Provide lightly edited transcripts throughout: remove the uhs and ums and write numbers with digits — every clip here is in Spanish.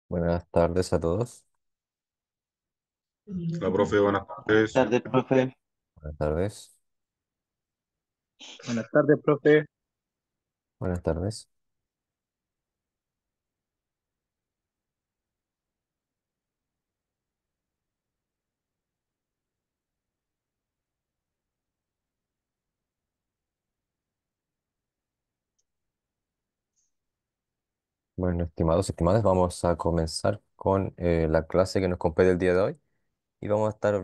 Buenas tardes a todos. Hola, profe, buenas tardes. Tardes, profe. Buenas tardes. Buenas tardes, profe. Buenas tardes. Bueno, estimados, estimadas, vamos a comenzar con la clase que nos compete el día de hoy y vamos a estar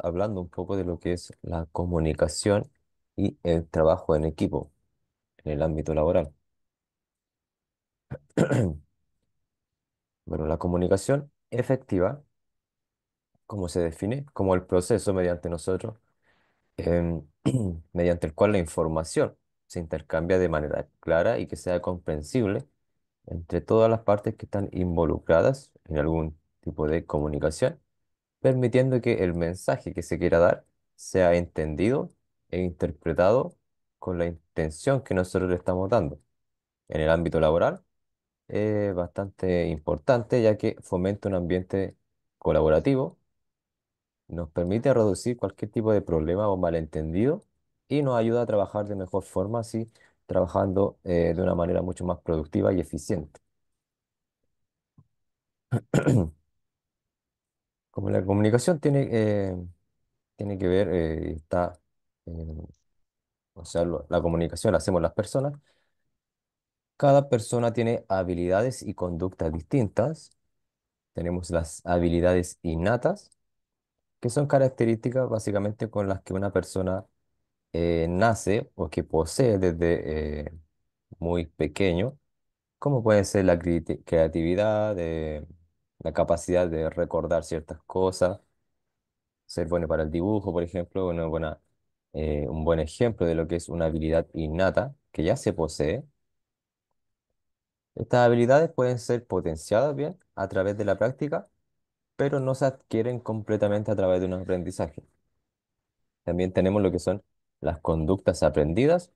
hablando un poco de lo que es la comunicación y el trabajo en equipo en el ámbito laboral. Bueno, la comunicación efectiva, ¿cómo se define? Como el proceso mediante nosotros, em, mediante el cual la información se intercambia de manera clara y que sea comprensible entre todas las partes que están involucradas en algún tipo de comunicación, permitiendo que el mensaje que se quiera dar sea entendido e interpretado con la intención que nosotros le estamos dando. En el ámbito laboral es bastante importante ya que fomenta un ambiente colaborativo, nos permite reducir cualquier tipo de problema o malentendido y nos ayuda a trabajar de mejor forma, así trabajando de una manera mucho más productiva y eficiente. Como la comunicación tiene que ver, eh, o sea, la comunicación la hacemos las personas. Cada persona tiene habilidades y conductas distintas. Tenemos las habilidades innatas, que son características básicamente con las que una persona nace o que posee desde muy pequeño, como pueden ser la creatividad, la capacidad de recordar ciertas cosas, ser bueno para el dibujo, por ejemplo, un buen ejemplo de lo que es una habilidad innata que ya se posee. Estas habilidades pueden ser potenciadas bien a través de la práctica, pero no se adquieren completamente a través de un aprendizaje. También tenemos lo que son las conductas aprendidas,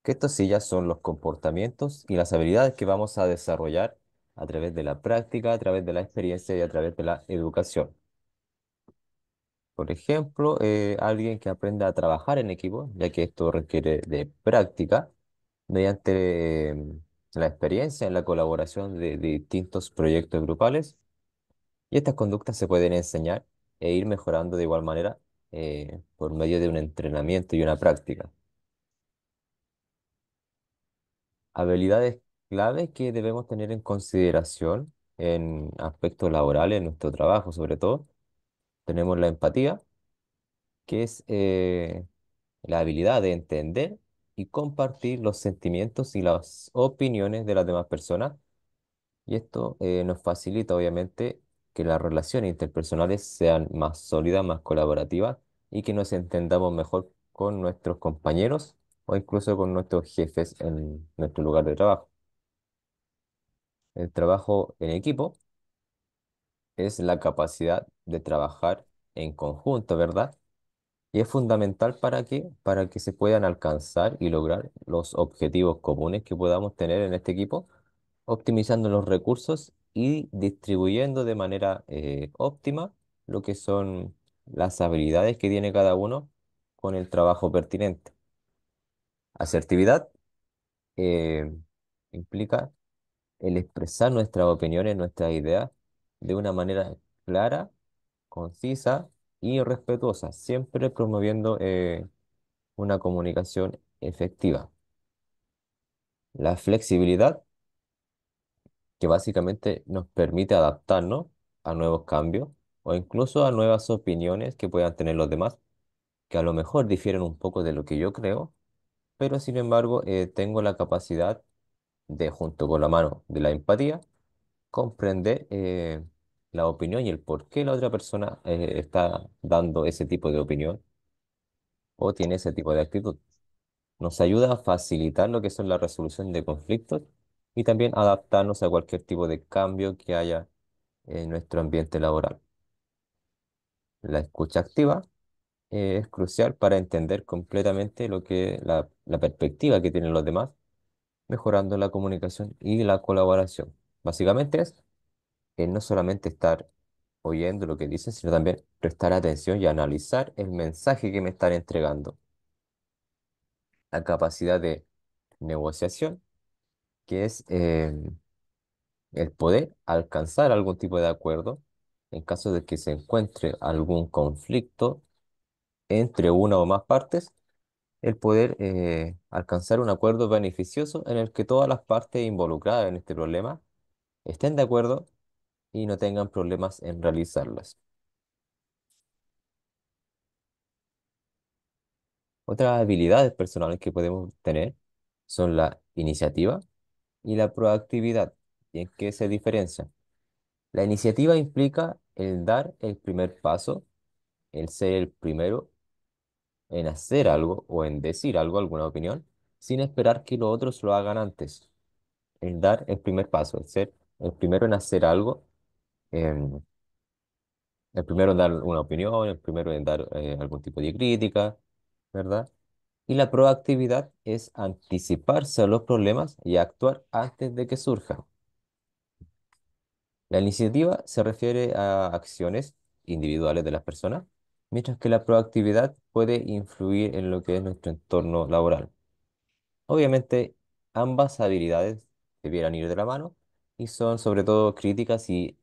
que estos sí ya son los comportamientos y las habilidades que vamos a desarrollar a través de la práctica, a través de la experiencia y a través de la educación. Por ejemplo, alguien que aprenda a trabajar en equipo, ya que esto requiere de práctica, mediante la experiencia en la colaboración de distintos proyectos grupales. Y estas conductas se pueden enseñar e ir mejorando de igual manera por medio de un entrenamiento y una práctica. Habilidades clave que debemos tener en consideración en aspectos laborales, en nuestro trabajo sobre todo. Tenemos la empatía, que es la habilidad de entender y compartir los sentimientos y las opiniones de las demás personas. Y esto nos facilita, obviamente, que las relaciones interpersonales sean más sólidas, más colaborativas y que nos entendamos mejor con nuestros compañeros o incluso con nuestros jefes en nuestro lugar de trabajo. El trabajo en equipo es la capacidad de trabajar en conjunto, ¿verdad? Y es fundamental para que se puedan alcanzar y lograr los objetivos comunes que podamos tener en este equipo, optimizando los recursos y distribuyendo de manera óptima lo que son las habilidades que tiene cada uno con el trabajo pertinente. Asertividad eh, implica el expresar nuestras opiniones, nuestras ideas de una manera clara, concisa y respetuosa, siempre promoviendo una comunicación efectiva. La flexibilidad, que básicamente nos permite adaptarnos a nuevos cambios o incluso a nuevas opiniones que puedan tener los demás, que a lo mejor difieren un poco de lo que yo creo, pero sin embargo tengo la capacidad de, junto con la mano de la empatía, comprender la opinión y el por qué la otra persona está dando ese tipo de opinión o tiene ese tipo de actitud. Nos ayuda a facilitar lo que son la resolución de conflictos y también adaptarnos a cualquier tipo de cambio que haya en nuestro ambiente laboral. La escucha activa es crucial para entender completamente la perspectiva que tienen los demás, mejorando la comunicación y la colaboración. Básicamente es es no solamente estar oyendo lo que dicen, sino también prestar atención y analizar el mensaje que me están entregando. La capacidad de negociación, que es el poder alcanzar algún tipo de acuerdo en caso de que se encuentre algún conflicto entre una o más partes, el poder alcanzar un acuerdo beneficioso en el que todas las partes involucradas en este problema estén de acuerdo y no tengan problemas en realizarlas. Otras habilidades personales que podemos tener son la iniciativa y la proactividad. ¿Y en qué se diferencian? La iniciativa implica el dar el primer paso, el ser el primero en hacer algo o en decir algo, alguna opinión, sin esperar que los otros lo hagan antes. El dar el primer paso, el ser el primero en hacer algo, em, el primero en dar una opinión, el primero en dar algún tipo de crítica, ¿verdad? Y la proactividad es anticiparse a los problemas y actuar antes de que surjan. La iniciativa se refiere a acciones individuales de las personas, mientras que la proactividad puede influir en lo que es nuestro entorno laboral. Obviamente, ambas habilidades debieran ir de la mano y son sobre todo críticas e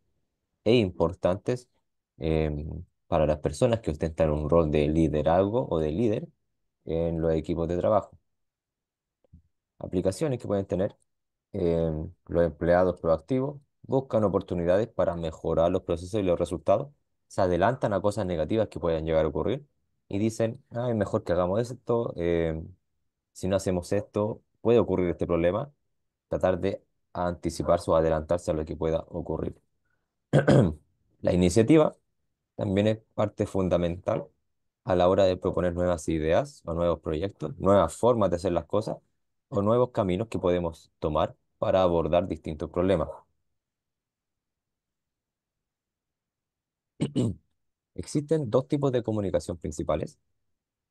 importantes para las personas que ostentan un rol de liderazgo o de líder en los equipos de trabajo. Aplicaciones que pueden tener los empleados proactivos buscan oportunidades para mejorar los procesos y los resultados, se adelantan a cosas negativas que puedan llegar a ocurrir y dicen, ah, es mejor que hagamos esto, si no hacemos esto, puede ocurrir este problema, tratar de anticiparse o adelantarse a lo que pueda ocurrir. La iniciativa también es parte fundamental a la hora de proponer nuevas ideas o nuevos proyectos, nuevas formas de hacer las cosas o nuevos caminos que podemos tomar para abordar distintos problemas. Existen dos tipos de comunicación principales.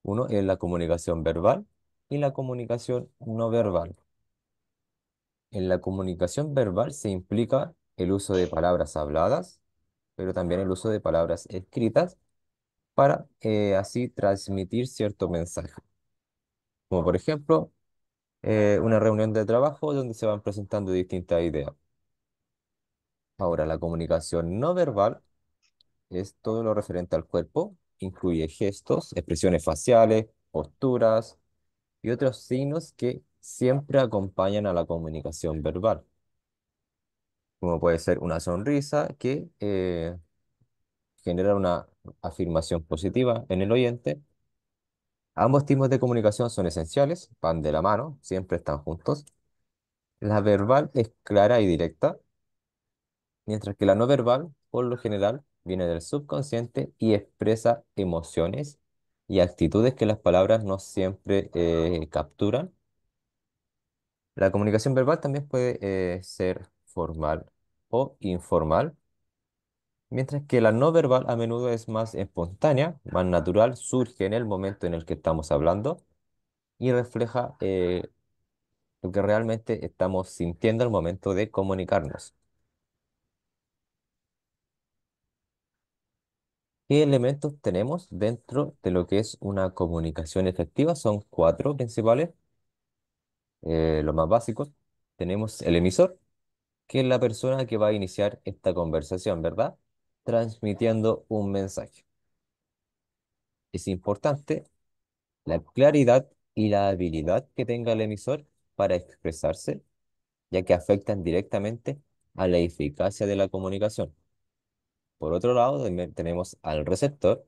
Uno es la comunicación verbal y la comunicación no verbal. En la comunicación verbal se implica el uso de palabras habladas, pero también el uso de palabras escritas para así transmitir cierto mensaje. Como por ejemplo, una reunión de trabajo donde se van presentando distintas ideas. Ahora, la comunicación no verbal es todo lo referente al cuerpo, incluye gestos, expresiones faciales, posturas y otros signos que siempre acompañan a la comunicación verbal, como puede ser una sonrisa que genera una afirmación positiva en el oyente. Ambos tipos de comunicación son esenciales, van de la mano, siempre están juntos. La verbal es clara y directa, mientras que la no verbal, por lo general, viene del subconsciente y expresa emociones y actitudes que las palabras no siempre capturan. La comunicación verbal también puede ser formal o informal, mientras que la no verbal a menudo es más espontánea, más natural, surge en el momento en el que estamos hablando y refleja lo que realmente estamos sintiendo al momento de comunicarnos. ¿Qué elementos tenemos dentro de lo que es una comunicación efectiva? Son cuatro principales, los más básicos. Tenemos el emisor, que es la persona que va a iniciar esta conversación, ¿verdad? Transmitiendo un mensaje. Es importante la claridad y la habilidad que tenga el emisor para expresarse, ya que afectan directamente a la eficacia de la comunicación. Por otro lado, también tenemos al receptor,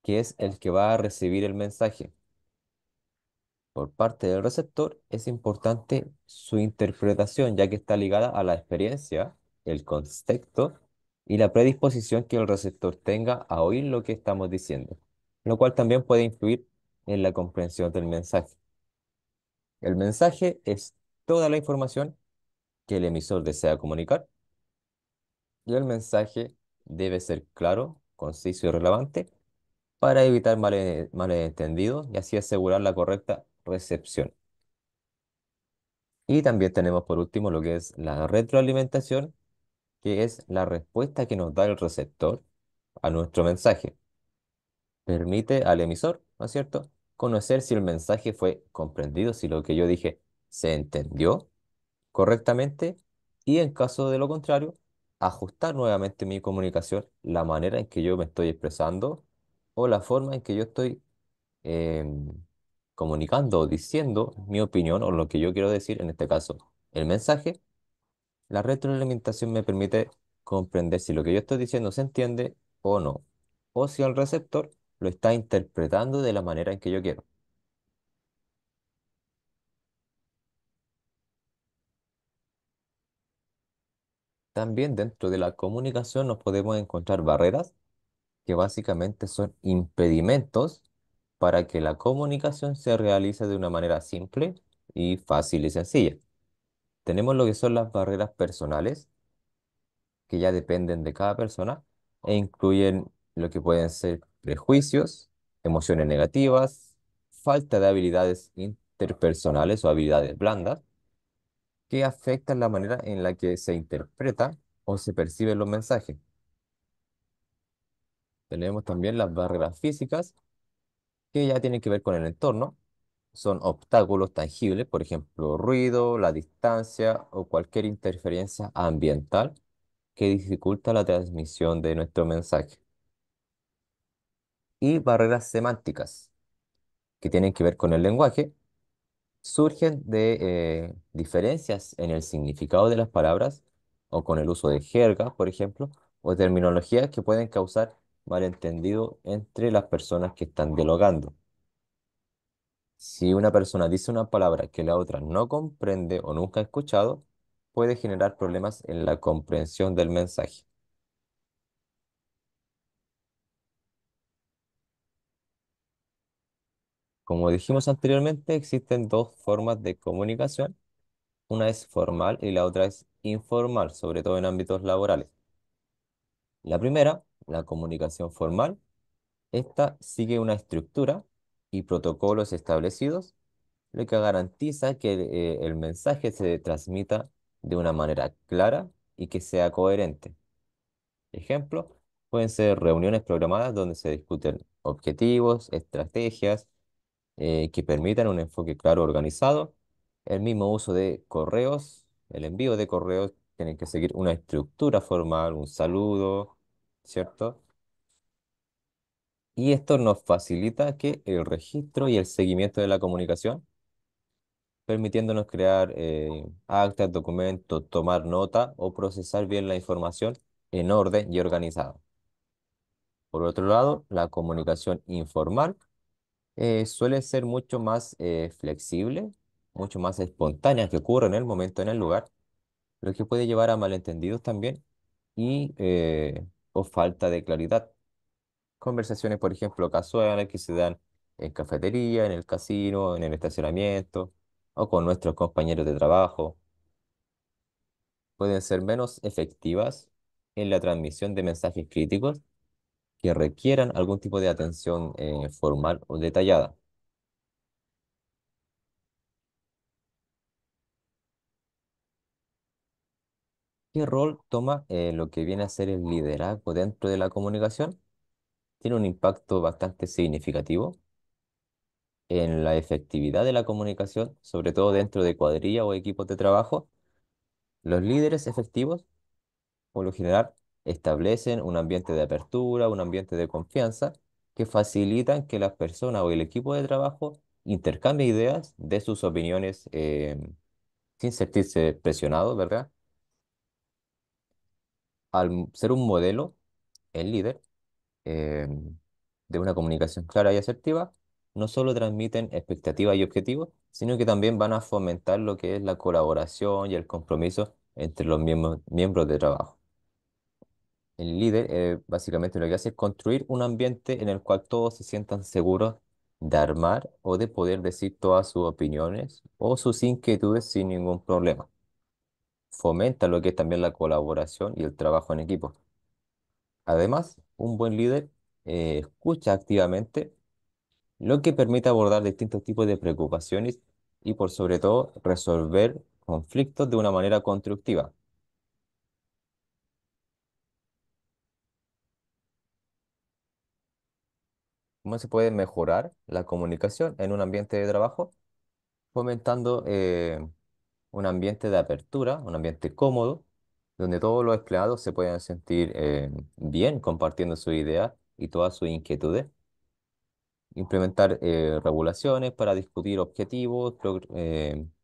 que es el que va a recibir el mensaje. Por parte del receptor es importante su interpretación, ya que está ligada a la experiencia, el contexto y la predisposición que el receptor tenga a oír lo que estamos diciendo, lo cual también puede influir en la comprensión del mensaje. El mensaje es toda la información que el emisor desea comunicar y el mensaje debe ser claro, conciso y relevante para evitar malentendidos y así asegurar la correcta recepción. Y también tenemos por último lo que es la retroalimentación, que es la respuesta que nos da el receptor a nuestro mensaje. Permite al emisor, ¿no es cierto?, conocer si el mensaje fue comprendido, si lo que yo dije se entendió correctamente y en caso de lo contrario, ajustar nuevamente mi comunicación, la manera en que yo me estoy expresando o la forma en que yo estoy em, comunicando o diciendo mi opinión o lo que yo quiero decir, en este caso, el mensaje. La retroalimentación me permite comprender si lo que yo estoy diciendo se entiende o no, o si el receptor lo está interpretando de la manera en que yo quiero. También dentro de la comunicación nos podemos encontrar barreras que básicamente son impedimentos para que la comunicación se realice de una manera simple y fácil y sencilla. Tenemos lo que son las barreras personales, que ya dependen de cada persona e incluyen lo que pueden ser prejuicios, emociones negativas, falta de habilidades interpersonales o habilidades blandas que afectan la manera en la que se interpreta o se perciben los mensajes. Tenemos también las barreras físicas que ya tienen que ver con el entorno. Son obstáculos tangibles, por ejemplo, ruido, la distancia o cualquier interferencia ambiental que dificulta la transmisión de nuestro mensaje. Y barreras semánticas, que tienen que ver con el lenguaje, surgen de diferencias en el significado de las palabras o con el uso de jerga, por ejemplo, o terminologías que pueden causar malentendido entre las personas que están dialogando. Si una persona dice una palabra que la otra no comprende o nunca ha escuchado, puede generar problemas en la comprensión del mensaje. Como dijimos anteriormente, existen dos formas de comunicación. Una es formal y la otra es informal, sobre todo en ámbitos laborales. La primera, la comunicación formal, esta sigue una estructura y protocolos establecidos, lo que garantiza que el mensaje se transmita de una manera clara y que sea coherente. Ejemplo, pueden ser reuniones programadas donde se discuten objetivos, estrategias que permitan un enfoque claro, organizado. El mismo uso de correos, el envío de correos tiene que seguir una estructura formal, un saludo, ¿cierto? Y esto nos facilita que el registro y el seguimiento de la comunicación, permitiéndonos crear actas, documentos, tomar nota o procesar bien la información en orden y organizada. Por otro lado, la comunicación informal suele ser mucho más flexible, mucho más espontánea, que ocurre en el momento, en el lugar, lo que puede llevar a malentendidos también y o falta de claridad. Conversaciones, por ejemplo, casuales que se dan en cafetería, en el casino, en el estacionamiento o con nuestros compañeros de trabajo, pueden ser menos efectivas en la transmisión de mensajes críticos que requieran algún tipo de atención formal o detallada. ¿Qué rol toma lo que viene a ser el liderazgo dentro de la comunicación? Tiene un impacto bastante significativo en la efectividad de la comunicación, sobre todo dentro de cuadrilla o equipos de trabajo. Los líderes efectivos, por lo general, establecen un ambiente de apertura, un ambiente de confianza que facilitan que las personas o el equipo de trabajo intercambien ideas de sus opiniones sin sentirse presionados, ¿verdad? Al ser un modelo, el líder eh, de una comunicación clara y asertiva, no solo transmiten expectativas y objetivos, sino que también van a fomentar lo que es la colaboración y el compromiso entre los miembros de trabajo. El líder básicamente lo que hace es construir un ambiente en el cual todos se sientan seguros de armar o de poder decir todas sus opiniones o sus inquietudes sin ningún problema. Fomenta lo que es también la colaboración y el trabajo en equipo. Además, un buen líder escucha activamente, lo que permite abordar distintos tipos de preocupaciones y por sobre todo resolver conflictos de una manera constructiva. cómo se puede mejorar la comunicación en un ambiente de trabajo, fomentando un ambiente de apertura, un ambiente cómodo, donde todos los empleados se puedan sentir bien compartiendo sus ideas y todas sus inquietudes. Implementar regulaciones para discutir objetivos,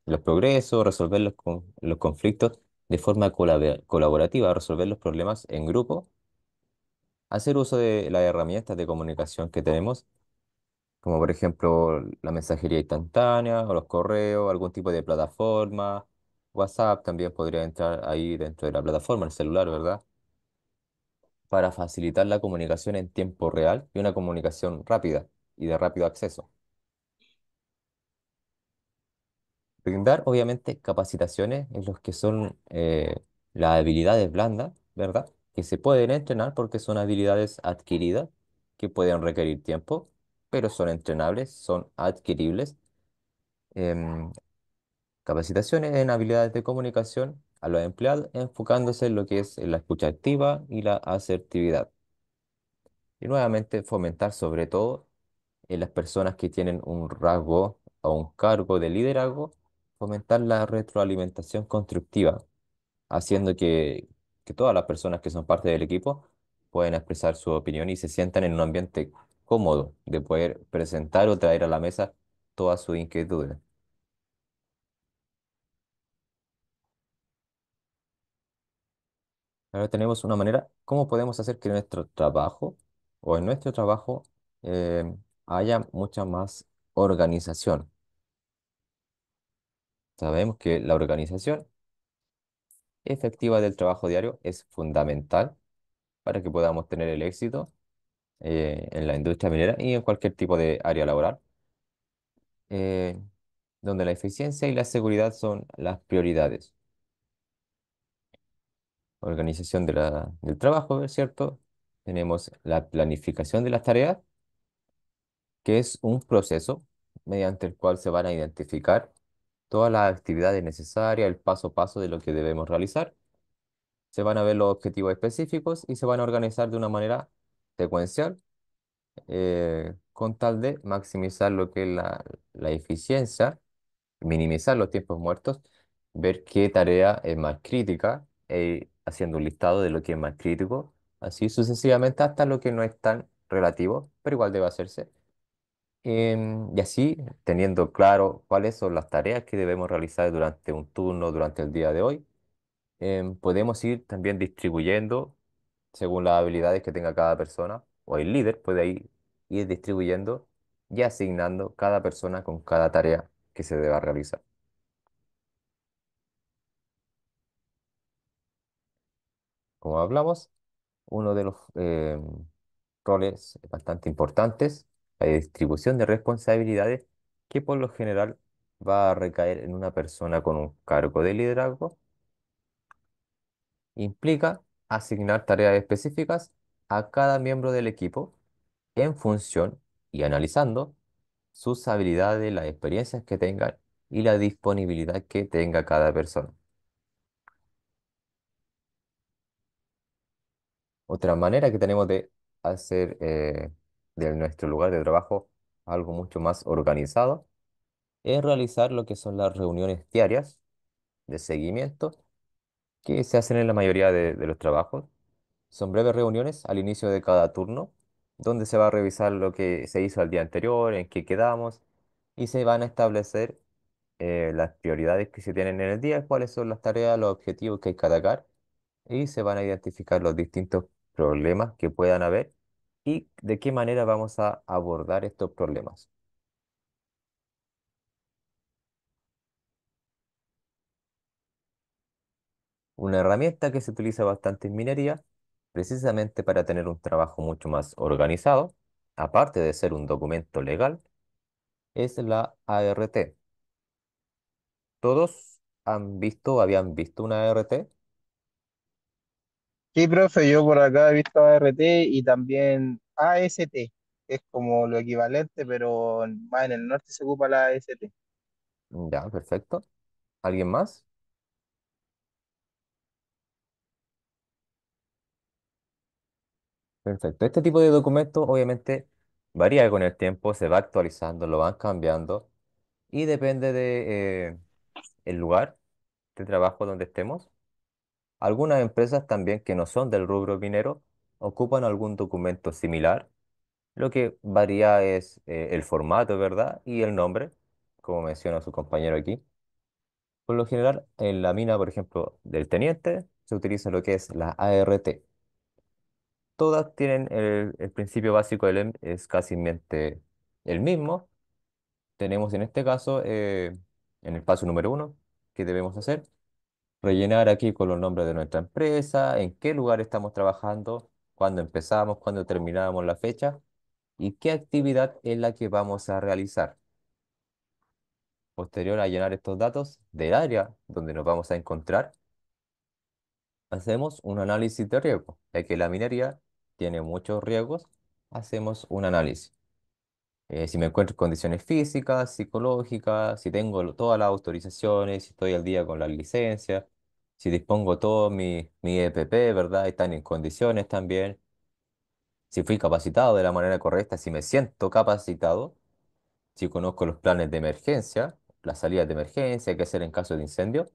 los progresos, resolver los conflictos de forma colaborativa, resolver los problemas en grupo, hacer uso de las herramientas de comunicación que tenemos, como por ejemplo la mensajería instantánea o los correos, algún tipo de plataforma. WhatsApp también podría entrar ahí dentro de la plataforma, el celular, ¿verdad? Para facilitar la comunicación en tiempo real y una comunicación rápida y de rápido acceso. Brindar, obviamente, capacitaciones en los que son las habilidades blandas, ¿verdad? Que se pueden entrenar porque son habilidades adquiridas, que pueden requerir tiempo, pero son entrenables, son adquiribles. Em, Capacitaciones en habilidades de comunicación a los empleados, enfocándose en lo que es la escucha activa y la asertividad. Y nuevamente fomentar sobre todo en las personas que tienen un rasgo o un cargo de liderazgo, fomentar la retroalimentación constructiva, haciendo que todas las personas que son parte del equipo puedan expresar su opinión y se sientan en un ambiente cómodo de poder presentar o traer a la mesa todas sus inquietudes. Ahora tenemos una manera, ¿cómo podemos hacer que nuestro trabajo o en nuestro trabajo eh, haya mucha más organización? Sabemos que la organización efectiva del trabajo diario es fundamental para que podamos tener el éxito en la industria minera y en cualquier tipo de área laboral, eh, donde la eficiencia y la seguridad son las prioridades. Organización del trabajo, ¿es cierto? Tenemos la planificación de las tareas, que es un proceso mediante el cual se van a identificar todas las actividades necesarias, el paso a paso de lo que debemos realizar. Se van a ver los objetivos específicos y se van a organizar de una manera secuencial con tal de maximizar lo que es la eficiencia, minimizar los tiempos muertos, ver qué tarea es más crítica, haciendo un listado de lo que es más crítico, así sucesivamente hasta lo que no es tan relativo, pero igual debe hacerse. Y así, teniendo claro cuáles son las tareas que debemos realizar durante un turno, durante el día de hoy, podemos ir también distribuyendo según las habilidades que tenga cada persona, o el líder puede ir distribuyendo y asignando cada persona con cada tarea que se deba realizar. Como hablamos, uno de los roles bastante importantes, la distribución de responsabilidades, que por lo general va a recaer en una persona con un cargo de liderazgo, implica asignar tareas específicas a cada miembro del equipo en función y analizando sus habilidades, las experiencias que tengan y la disponibilidad que tenga cada persona. Otra manera que tenemos de hacer de nuestro lugar de trabajo algo mucho más organizado es realizar lo que son las reuniones diarias de seguimiento que se hacen en la mayoría de los trabajos. Son breves reuniones al inicio de cada turno, donde se va a revisar lo que se hizo el día anterior, en qué quedamos, y se van a establecer las prioridades que se tienen en el día, cuáles son las tareas, los objetivos que hay que atacar, y se van a identificar los distintos problemas que puedan haber y de qué manera vamos a abordar estos problemas. Una herramienta que se utiliza bastante en minería, precisamente para tener un trabajo mucho más organizado, aparte de ser un documento legal, es la ART. ¿Todos han visto o habían visto una ART? Sí, profe, yo por acá he visto ART y también AST, que es como lo equivalente, pero más en el norte se ocupa la AST. Ya, perfecto. ¿Alguien más? Perfecto. Este tipo de documentos, obviamente, varía con el tiempo, se va actualizando, lo van cambiando y depende de el lugar de trabajo donde estemos. Algunas empresas también que no son del rubro minero ocupan algún documento similar. Lo que varía es el formato, ¿verdad? Y el nombre, como menciona su compañero aquí. Por lo general, en la mina, por ejemplo, del teniente, se utiliza lo que es la ART. Todas tienen el principio básico es casi el mismo. Tenemos en este caso, en el paso número uno, que debemos hacer, rellenar aquí con los nombres de nuestra empresa, en qué lugar estamos trabajando, cuándo empezamos, cuándo terminamos la fecha y qué actividad es la que vamos a realizar. Posterior a llenar estos datos del área donde nos vamos a encontrar, hacemos un análisis de riesgo, ya que la minería tiene muchos riesgos, hacemos un análisis. Si me encuentro en condiciones físicas, psicológicas, si tengo todas las autorizaciones, si estoy al día con las licencias, si dispongo todo mi EPP, ¿verdad? Están en condiciones también, si fui capacitado de la manera correcta, si me siento capacitado, si conozco los planes de emergencia, las salidas de emergencia, qué hacer en caso de incendio,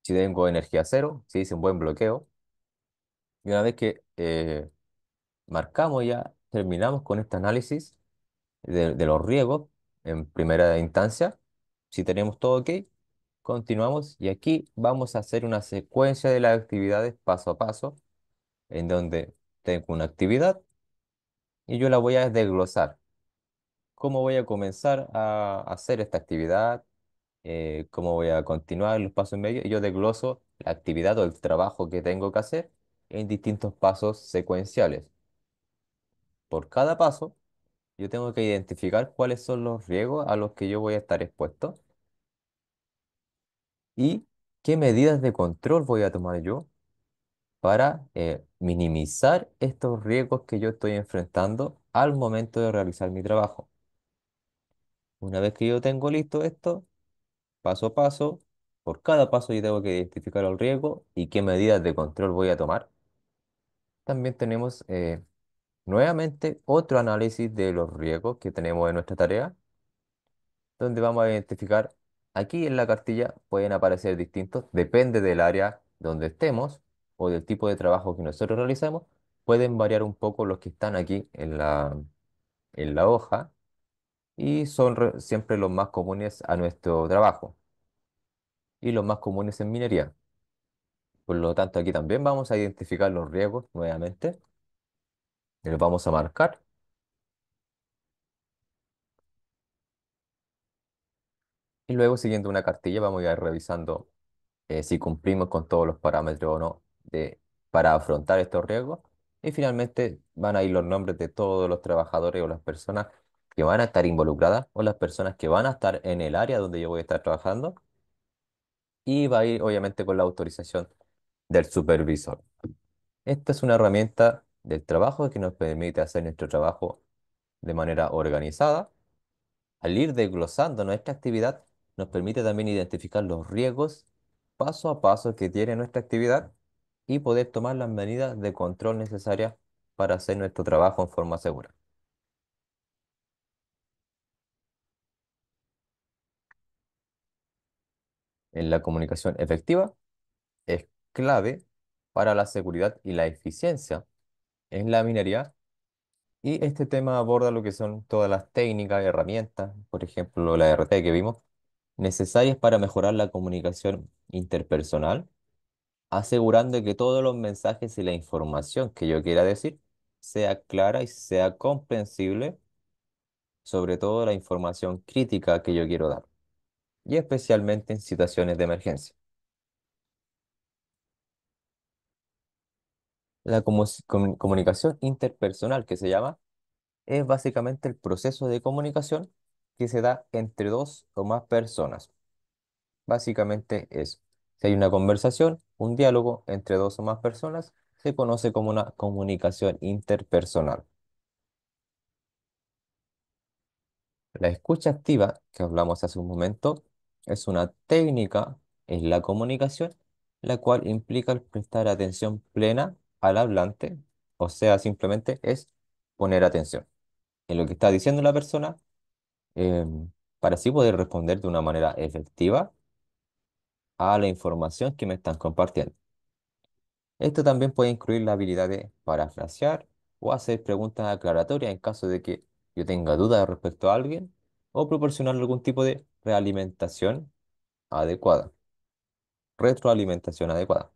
si tengo energía cero, si hice un buen bloqueo. Y una vez que marcamos ya, terminamos con este análisis de los riesgos en primera instancia. Si tenemos todo ok, continuamos y aquí vamos a hacer una secuencia de las actividades paso a paso, en donde tengo una actividad y yo la voy a desglosar. ¿Cómo voy a comenzar a hacer esta actividad? ¿Cómo voy a continuar los pasos en medio? Y yo desgloso la actividad o el trabajo que tengo que hacer en distintos pasos secuenciales. Por cada paso, yo tengo que identificar cuáles son los riesgos a los que yo voy a estar expuesto y qué medidas de control voy a tomar yo para minimizar estos riesgos que yo estoy enfrentando al momento de realizar mi trabajo. Una vez que yo tengo listo esto, paso a paso, por cada paso yo tengo que identificar el riesgo y qué medidas de control voy a tomar. También tenemos nuevamente otro análisis de los riesgos que tenemos en nuestra tarea donde vamos a identificar, aquí en la cartilla pueden aparecer distintos, depende del área donde estemos o del tipo de trabajo que nosotros realizamos, pueden variar un poco los que están aquí en la hoja y son siempre los más comunes a nuestro trabajo y los más comunes en minería. Por lo tanto, aquí también vamos a identificar los riesgos nuevamente y los vamos a marcar y luego siguiendo una cartilla vamos a ir revisando si cumplimos con todos los parámetros o no para afrontar estos riesgos. Y finalmente van a ir los nombres de todos los trabajadores o las personas que van a estar involucradas o las personas que van a estar en el área donde yo voy a estar trabajando. Y va a ir obviamente con la autorización del supervisor. Esta es una herramienta del trabajo que nos permite hacer nuestro trabajo de manera organizada. Al ir desglosando nuestra actividad, nos permite también identificar los riesgos paso a paso que tiene nuestra actividad y poder tomar las medidas de control necesarias para hacer nuestro trabajo en forma segura. En la comunicación efectiva es clave para la seguridad y la eficiencia en la minería y este tema aborda lo que son todas las técnicas, herramientas, por ejemplo, la RT que vimos, necesarias para mejorar la comunicación interpersonal asegurando que todos los mensajes y la información que yo quiera decir sea clara y sea comprensible, sobre todo la información crítica que yo quiero dar, y especialmente en situaciones de emergencia. La comunicación interpersonal que se llama es básicamente el proceso de comunicación que se da entre dos o más personas. Básicamente es, si hay una conversación, un diálogo entre dos o más personas, se conoce como una comunicación interpersonal. La escucha activa, que hablamos hace un momento, es una técnica es la comunicación, la cual implica el prestar atención plena al hablante, o sea, simplemente es poner atención en lo que está diciendo la persona, para así poder responder de una manera efectiva a la información que me están compartiendo. Esto también puede incluir la habilidad de parafrasear o hacer preguntas aclaratorias en caso de que yo tenga dudas respecto a alguien o proporcionar algún tipo de realimentación adecuada, retroalimentación adecuada.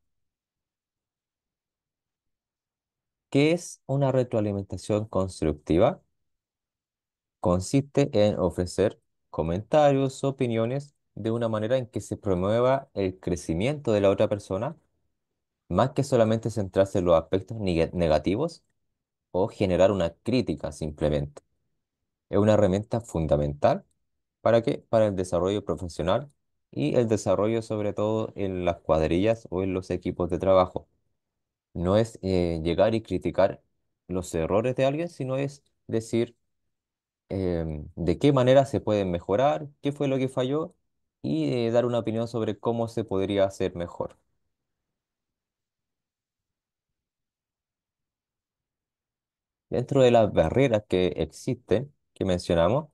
¿Qué es una retroalimentación constructiva? Consiste en ofrecer comentarios o opiniones de una manera en que se promueva el crecimiento de la otra persona, más que solamente centrarse en los aspectos negativos o generar una crítica simplemente. Es una herramienta fundamental. ¿Para qué? Para el desarrollo profesional y el desarrollo sobre todo en las cuadrillas o en los equipos de trabajo. No es llegar y criticar los errores de alguien, sino es decir de qué manera se pueden mejorar, qué fue lo que falló y dar una opinión sobre cómo se podría hacer mejor. Dentro de las barreras que existen, que mencionamos,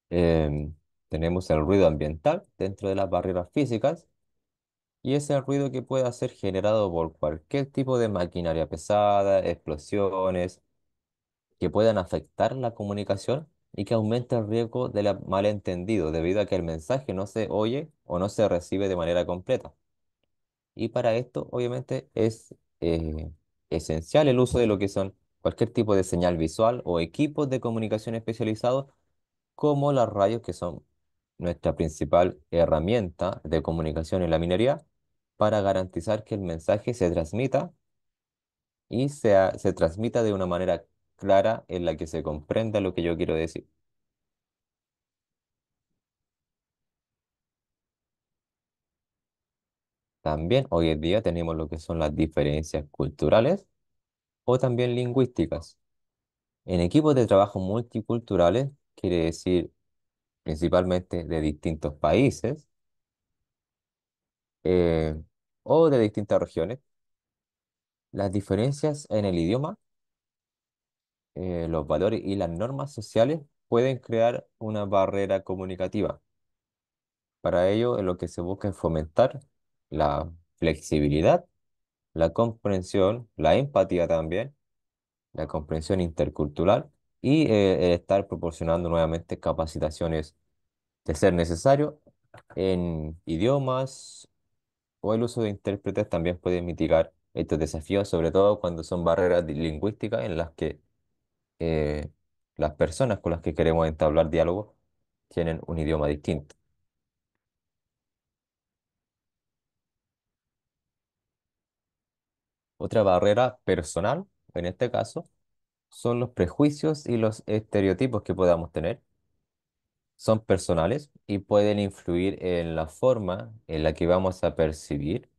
em, tenemos el ruido ambiental dentro de las barreras físicas. Y es el ruido que puede ser generado por cualquier tipo de maquinaria pesada, explosiones, que puedan afectar la comunicación y que aumenta el riesgo de malentendido debido a que el mensaje no se oye o no se recibe de manera completa. Y para esto, obviamente, es esencial el uso de lo que son cualquier tipo de señal visual o equipos de comunicación especializados como las radios, que son nuestra principal herramienta de comunicación en la minería, para garantizar que el mensaje se transmita y se transmita de una manera clara en la que se comprenda lo que yo quiero decir. También hoy en día tenemos lo que son las diferencias culturales o también lingüísticas. En equipos de trabajo multiculturales, quiere decir principalmente de distintos países eh, o de distintas regiones, las diferencias en el idioma, los valores y las normas sociales pueden crear una barrera comunicativa. Para ello, lo que se busca es fomentar la flexibilidad, la comprensión, la empatía también, la comprensión intercultural y el estar proporcionando nuevamente capacitaciones de ser necesario en idiomas o el uso de intérpretes también puede mitigar estos desafíos, sobre todo cuando son barreras lingüísticas en las que eh, las personas con las que queremos entablar diálogo tienen un idioma distinto. Otra barrera personal, en este caso, son los prejuicios y los estereotipos que podamos tener. Son personales y pueden influir en la forma en la que vamos a percibir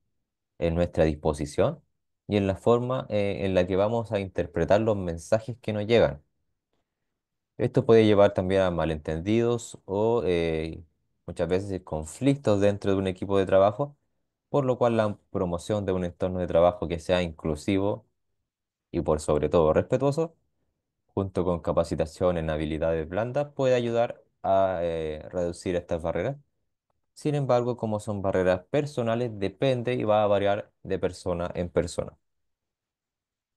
en nuestra disposición y en la forma en la que vamos a interpretar los mensajes que nos llegan. Esto puede llevar también a malentendidos o muchas veces conflictos dentro de un equipo de trabajo, por lo cual la promoción de un entorno de trabajo que sea inclusivo y por sobre todo respetuoso, junto con capacitación en habilidades blandas, puede ayudar a reducir estas barreras. Sin embargo, como son barreras personales, depende y va a variar de persona en persona.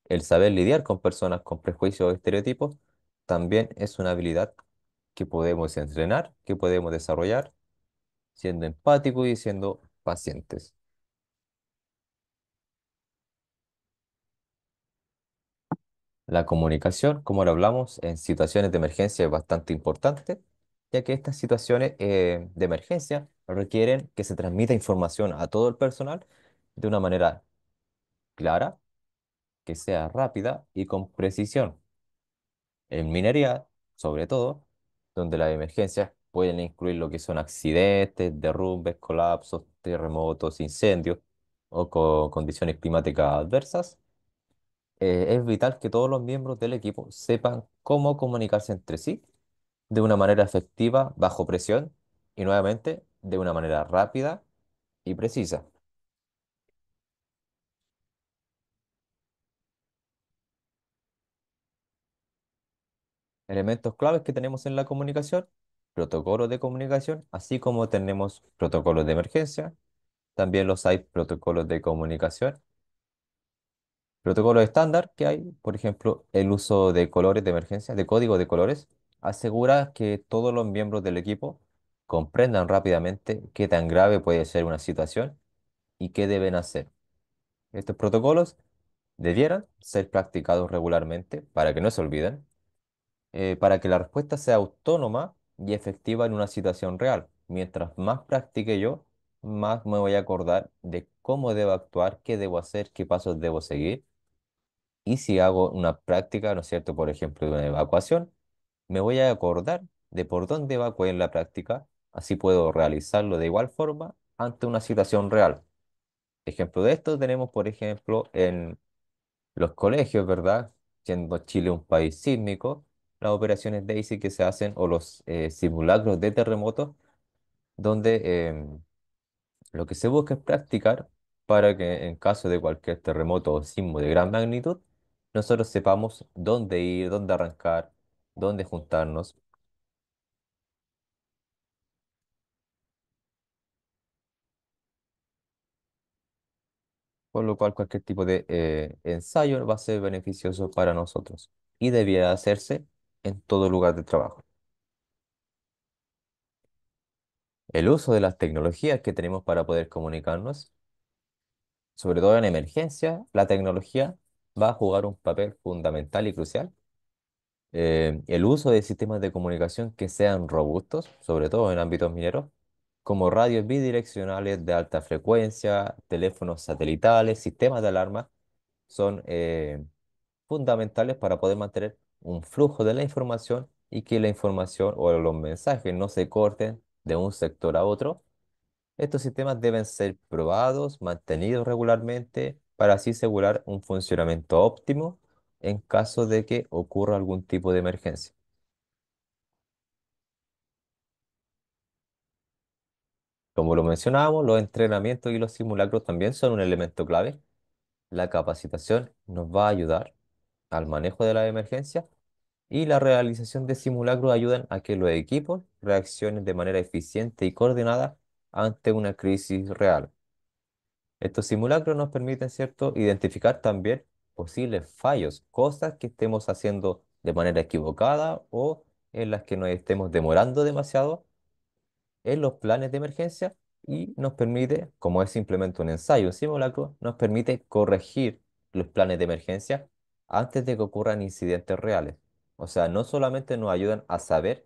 El saber lidiar con personas con prejuicios o estereotipos también es una habilidad que podemos entrenar, que podemos desarrollar, siendo empáticos y siendo pacientes. La comunicación, como lo hablamos, en situaciones de emergencia es bastante importante, ya que estas situaciones de emergencia requieren que se transmita información a todo el personal de una manera clara, que sea rápida y con precisión. En minería, sobre todo, donde las emergencias pueden incluir lo que son accidentes, derrumbes, colapsos, terremotos, incendios o condiciones climáticas adversas, es vital que todos los miembros del equipo sepan cómo comunicarse entre sí de una manera efectiva, bajo presión y nuevamente de una manera rápida y precisa. Elementos claves que tenemos en la comunicación, protocolos de comunicación, así como tenemos protocolos de emergencia, también los hay protocolos de comunicación, protocolos estándar que hay, por ejemplo, el uso de colores de emergencia, de código de colores, asegura que todos los miembros del equipo comprendan rápidamente qué tan grave puede ser una situación y qué deben hacer. Estos protocolos debieran ser practicados regularmente para que no se olviden, para que la respuesta sea autónoma y efectiva en una situación real. Mientras más practique yo, más me voy a acordar de cómo debo actuar, qué debo hacer, qué pasos debo seguir. Y si hago una práctica, ¿no es cierto? Por ejemplo, de una evacuación, me voy a acordar de por dónde evacué en la práctica, así puedo realizarlo de igual forma ante una situación real. Ejemplo de esto tenemos, por ejemplo, en los colegios, ¿verdad? Siendo Chile un país sísmico, las operaciones DAISY que se hacen o los simulacros de terremotos, donde lo que se busca es practicar para que en caso de cualquier terremoto o sismo de gran magnitud, nosotros sepamos dónde ir, dónde arrancar, dónde juntarnos, por lo cual cualquier tipo de ensayo va a ser beneficioso para nosotros y debiera hacerse en todo lugar de trabajo. El uso de las tecnologías que tenemos para poder comunicarnos, sobre todo en emergencia, la tecnología va a jugar un papel fundamental y crucial. El uso de sistemas de comunicación que sean robustos, sobre todo en ámbitos mineros, como radios bidireccionales de alta frecuencia, teléfonos satelitales, sistemas de alarma, son fundamentales para poder mantener un flujo de la información y que la información o los mensajes no se corten de un sector a otro. Estos sistemas deben ser probados, mantenidos regularmente para así asegurar un funcionamiento óptimo en caso de que ocurra algún tipo de emergencia. Como lo mencionábamos, los entrenamientos y los simulacros también son un elemento clave. La capacitación nos va a ayudar al manejo de la emergencia y la realización de simulacros ayudan a que los equipos reaccionen de manera eficiente y coordinada ante una crisis real. Estos simulacros nos permiten, ¿cierto?, identificar también posibles fallos, cosas que estemos haciendo de manera equivocada o en las que nos estemos demorando demasiado en los planes de emergencia y nos permite, como es simplemente un ensayo, un simulacro, nos permite corregir los planes de emergencia antes de que ocurran incidentes reales. O sea, no solamente nos ayudan a saber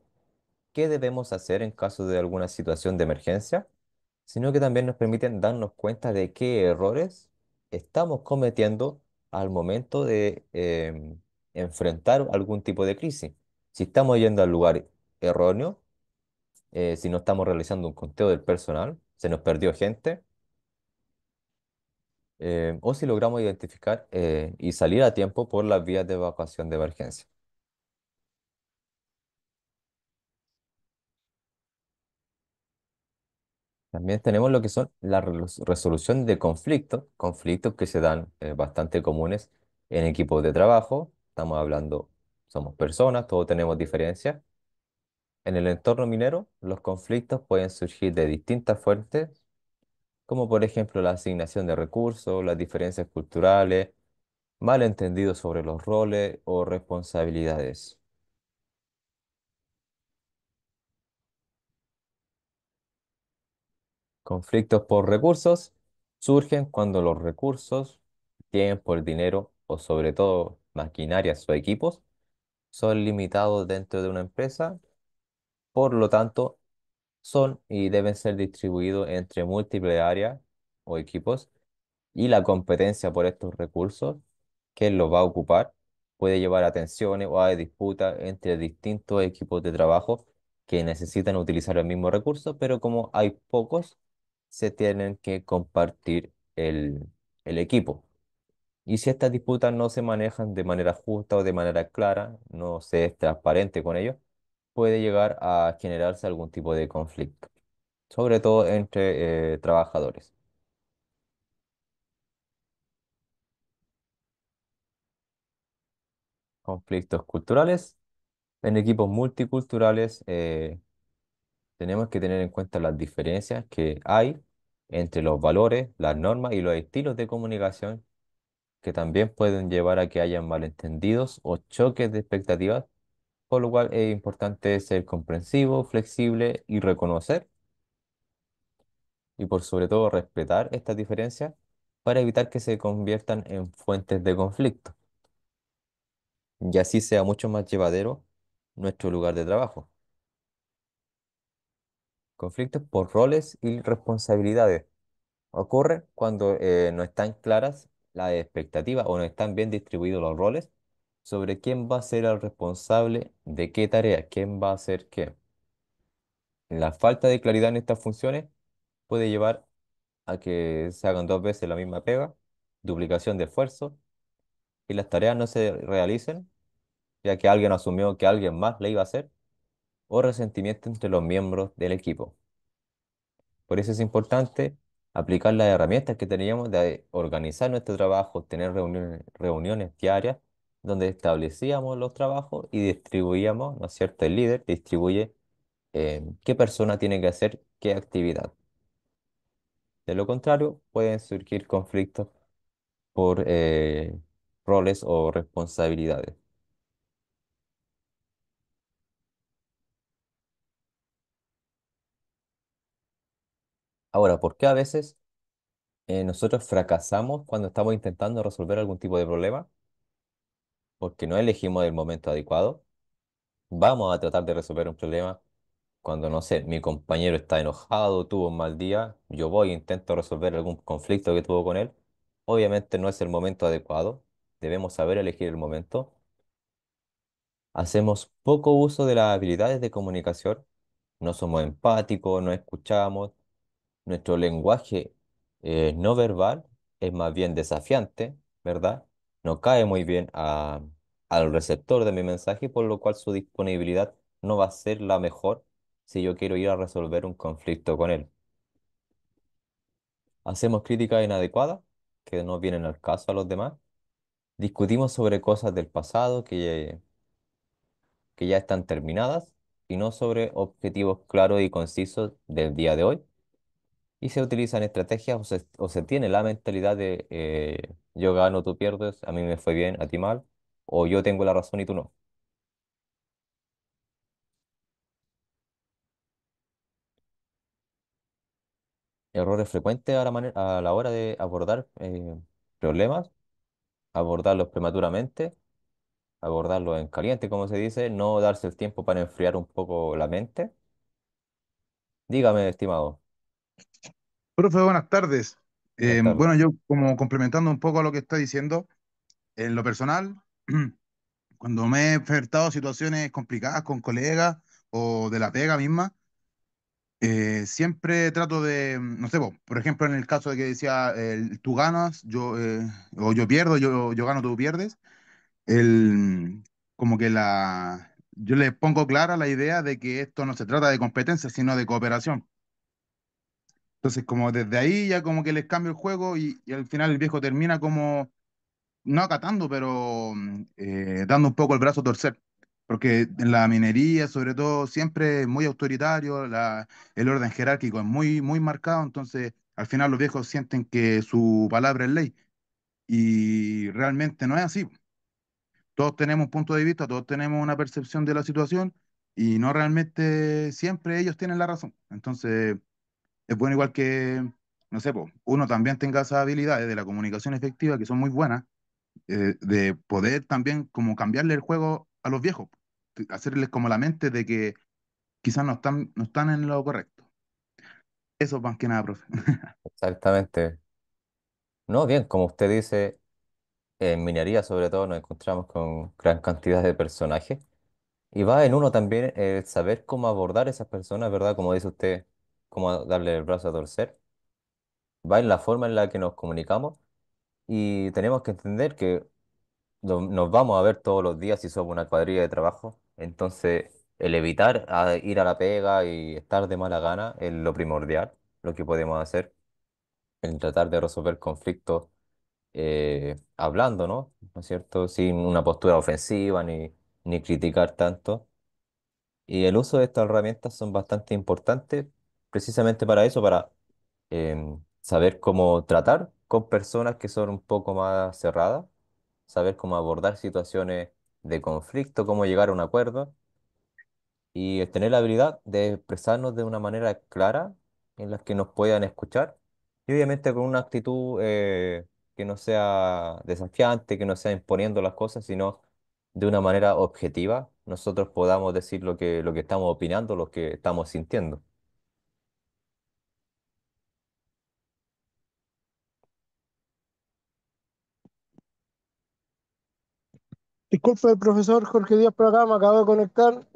qué debemos hacer en caso de alguna situación de emergencia, sino que también nos permiten darnos cuenta de qué errores estamos cometiendo al momento de enfrentar algún tipo de crisis. Si estamos yendo al lugar erróneo, si no estamos realizando un conteo del personal, se nos perdió gente, o si logramos identificar y salir a tiempo por las vías de evacuación de emergencia. También tenemos lo que son la resolución de conflictos, conflictos que se dan bastante comunes en equipos de trabajo. Estamos hablando, somos personas, todos tenemos diferencias. En el entorno minero, los conflictos pueden surgir de distintas fuentes, como por ejemplo la asignación de recursos, las diferencias culturales, malentendidos sobre los roles o responsabilidades. Conflictos por recursos surgen cuando los recursos, tiempo, el dinero o sobre todo maquinarias o equipos son limitados dentro de una empresa, por lo tanto son y deben ser distribuidos entre múltiples áreas o equipos y la competencia por estos recursos, quién los va a ocupar, puede llevar a tensiones o a disputas entre distintos equipos de trabajo que necesitan utilizar el mismo recurso, pero como hay pocos, se tienen que compartir el equipo. Y si estas disputas no se manejan de manera justa o de manera clara, no se es transparente con ello, puede llegar a generarse algún tipo de conflicto. sobre todo entre trabajadores. Conflictos culturales. En equipos multiculturales tenemos que tener en cuenta las diferencias que hay entre los valores, las normas y los estilos de comunicación que también pueden llevar a que hayan malentendidos o choques de expectativas, por lo cual es importante ser comprensivo, flexible y reconocer y por sobre todo respetar estas diferencias para evitar que se conviertan en fuentes de conflicto y así sea mucho más llevadero nuestro lugar de trabajo. Conflictos por roles y responsabilidades. Ocurre cuando no están claras las expectativas o no están bien distribuidos los roles sobre quién va a ser el responsable de qué tarea, quién va a hacer qué. La falta de claridad en estas funciones puede llevar a que se hagan dos veces la misma pega, duplicación de esfuerzo y las tareas no se realicen, ya que alguien asumió que alguien más le iba a hacer, o resentimiento entre los miembros del equipo. Por eso es importante aplicar las herramientas que teníamos de organizar nuestro trabajo, tener reuniones diarias donde establecíamos los trabajos y distribuíamos, ¿no es cierto? El líder distribuye qué persona tiene que hacer qué actividad. De lo contrario, pueden surgir conflictos por roles o responsabilidades. Ahora, ¿por qué a veces nosotros fracasamos cuando estamos intentando resolver algún tipo de problema? Porque no elegimos el momento adecuado. Vamos a tratar de resolver un problema cuando, no sé, mi compañero está enojado, tuvo un mal día, yo voy e intento resolver algún conflicto que tuvo con él. Obviamente no es el momento adecuado, debemos saber elegir el momento. Hacemos poco uso de las habilidades de comunicación, no somos empáticos, no escuchamos, nuestro lenguaje no verbal es más bien desafiante, ¿verdad? No cae muy bien al receptor de mi mensaje, por lo cual su disponibilidad no va a ser la mejor si yo quiero ir a resolver un conflicto con él. Hacemos críticas inadecuadas que no vienen al caso a los demás. Discutimos sobre cosas del pasado que ya están terminadas y no sobre objetivos claros y concisos del día de hoy. Y se utilizan estrategias o se tiene la mentalidad de yo gano, tú pierdes, a mí me fue bien, a ti mal, o yo tengo la razón y tú no. Errores frecuentes a la hora de abordar problemas, abordarlos prematuramente, abordarlos en caliente, como se dice, no darse el tiempo para enfriar un poco la mente. Dígame, estimado, Profe, buenas tardes. buenas tardes. Bueno, yo como complementando un poco a lo que está diciendo, en lo personal, cuando me he enfrentado a situaciones complicadas con colegas o de la pega misma, siempre trato de, no sé, por ejemplo, en el caso de que decía, tú ganas, o yo pierdo, yo gano, tú pierdes, el, como que yo le pongo clara la idea de que esto no se trata de competencia, sino de cooperación. Entonces, como desde ahí ya como que les cambio el juego y al final el viejo termina como, no acatando, pero dando un poco el brazo a torcer. Porque en la minería, sobre todo, siempre es muy autoritario, el orden jerárquico es muy, muy marcado, entonces al final los viejos sienten que su palabra es ley. Y realmente no es así. Todos tenemos un punto de vista, todos tenemos una percepción de la situación y no realmente siempre ellos tienen la razón. Entonces es bueno igual que, no sé, po, uno también tenga esas habilidades de la comunicación efectiva que son muy buenas, de poder también como cambiarle el juego a los viejos, hacerles como la mente de que quizás no están en lo correcto. Eso más que nada, profe. Exactamente. No, bien, como usted dice, en minería sobre todo nos encontramos con gran cantidad de personajes. Y va en uno también el saber cómo abordar esas personas, ¿verdad? Como dice usted, cómo darle el brazo a torcer. Va en la forma en la que nos comunicamos y tenemos que entender que nos vamos a ver todos los días si somos una cuadrilla de trabajo. Entonces, el evitar ir a la pega y estar de mala gana es lo primordial, lo que podemos hacer, en tratar de resolver conflictos hablando, ¿no? ¿No es cierto? Sin una postura ofensiva ni criticar tanto. Y el uso de estas herramientas son bastante importantes precisamente para eso, para saber cómo tratar con personas que son un poco más cerradas, saber cómo abordar situaciones de conflicto, cómo llegar a un acuerdo y el tener la habilidad de expresarnos de una manera clara en la que nos puedan escuchar y obviamente con una actitud que no sea desafiante, que no sea imponiendo las cosas, sino de una manera objetiva, nosotros podamos decir lo que estamos opinando, lo que estamos sintiendo. Disculpe, el profesor Jorge Díaz por acá, me acabo de conectar.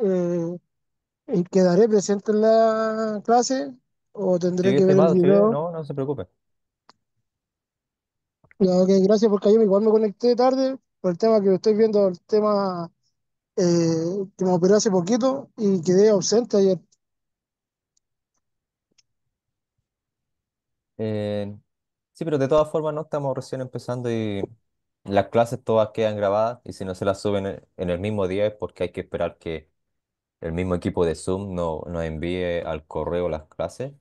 ¿Quedaré presente en la clase o Sí, tendré que ver el estimado, sí, video? no, no se preocupe. Ya, ok, gracias porque yo igual me conecté tarde por el tema que estoy viendo, el tema que me operé hace poquito y quedé ausente ayer. Eh, sí, pero de todas formas no estamos recién empezando y las clases todas quedan grabadas y si no se las suben en el mismo día es porque hay que esperar que el mismo equipo de Zoom nos envíe al correo las clases,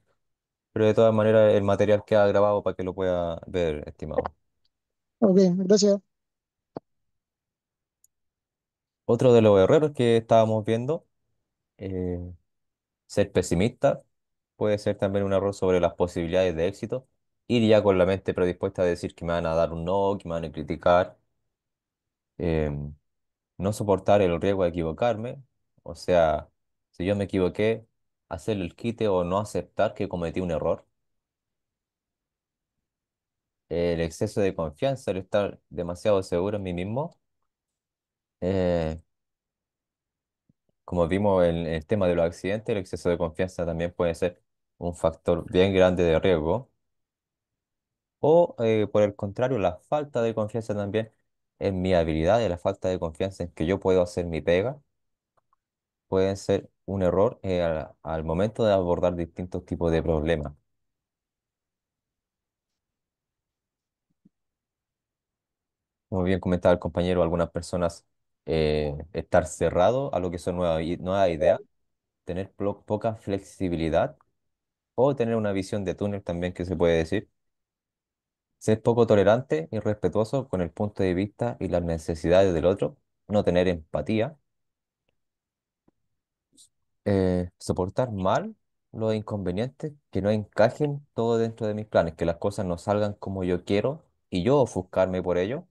pero de todas maneras el material queda grabado para que lo pueda ver, estimado. Ok, gracias. Otro de los errores que estábamos viendo, eh, ser pesimista, puede ser también un error sobre las posibilidades de éxito, ir ya con la mente predispuesta a decir que me van a dar un no, que me van a criticar, em, no soportar el riesgo de equivocarme, o sea, si yo me equivoqué, hacer el quite o no aceptar que cometí un error. El exceso de confianza, el estar demasiado seguro en mí mismo. Eh, Como vimos en el tema de los accidentes, el exceso de confianza también puede ser un factor bien grande de riesgo. O por el contrario, la falta de confianza también en mi habilidad y la falta de confianza en que yo puedo hacer mi pega pueden ser un error al momento de abordar distintos tipos de problemas. Como bien comentaba el compañero, algunas personas estar cerrado a lo que son nuevas ideas, tener poca flexibilidad o tener una visión de túnel también que se puede decir, ser poco tolerante y respetuoso con el punto de vista y las necesidades del otro, no tener empatía, soportar mal los inconvenientes, que no encajen todo dentro de mis planes, que las cosas no salgan como yo quiero y yo ofuscarme por ello,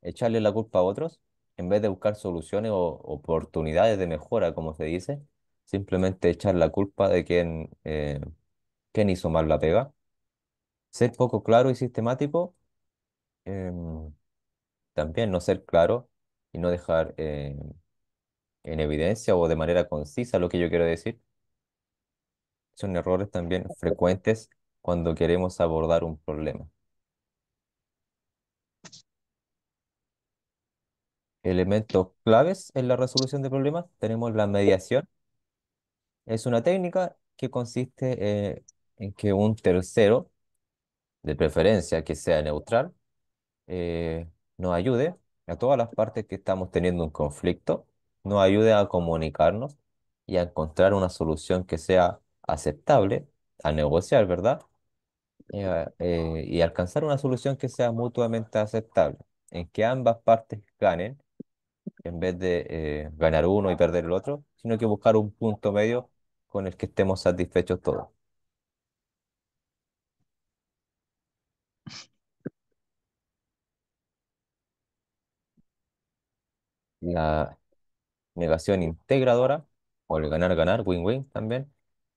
echarle la culpa a otros, en vez de buscar soluciones o oportunidades de mejora, como se dice, simplemente echar la culpa de quien hizo mal la pega, ser poco claro y sistemático. em, También no ser claro y no dejar en evidencia o de manera concisa lo que yo quiero decir. Son errores también frecuentes cuando queremos abordar un problema. Elementos claves en la resolución de problemas. Tenemos la mediación. Es una técnica que consiste en que un tercero, de preferencia que sea neutral, nos ayude a todas las partes que estamos teniendo un conflicto, nos ayude a comunicarnos y a encontrar una solución que sea aceptable, a negociar, ¿verdad? Y alcanzar una solución que sea mutuamente aceptable, en que ambas partes ganen, en vez de ganar uno y perder el otro, sino que buscar un punto medio con el que estemos satisfechos todos. La negación integradora o el ganar-ganar, win-win también.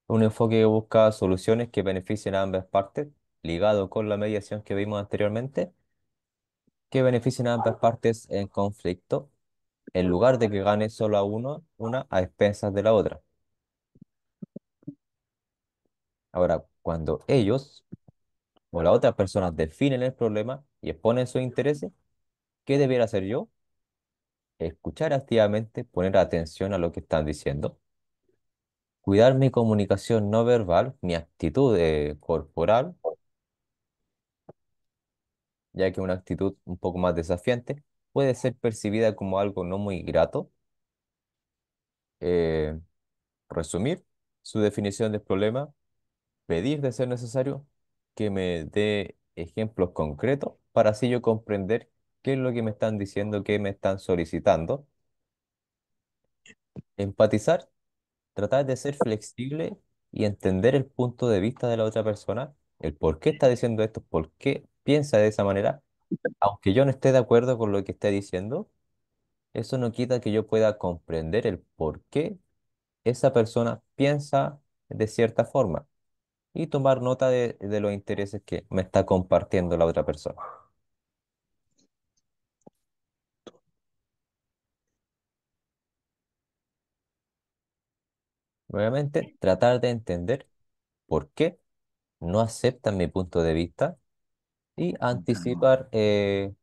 Un enfoque que busca soluciones que beneficien a ambas partes, ligado con la mediación que vimos anteriormente, que beneficien a ambas partes en conflicto, en lugar de que gane solo a una a expensas de la otra. Ahora, cuando ellos o las otras personas definen el problema y exponen sus intereses, ¿qué debiera hacer yo? escuchar activamente, poner atención a lo que están diciendo, cuidar mi comunicación no verbal, mi actitud corporal, ya que una actitud un poco más desafiante puede ser percibida como algo no muy grato. Eh, Resumir su definición del problema, pedir de ser necesario que me dé ejemplos concretos para así yo comprender qué es lo que me están diciendo, qué me están solicitando. Empatizar, tratar de ser flexible y entender el punto de vista de la otra persona, el por qué está diciendo esto, por qué piensa de esa manera, aunque yo no esté de acuerdo con lo que está diciendo, eso no quita que yo pueda comprender el por qué esa persona piensa de cierta forma y tomar nota de los intereses que me está compartiendo la otra persona. Nuevamente, tratar de entender por qué no aceptan mi punto de vista y Entiendo. anticipar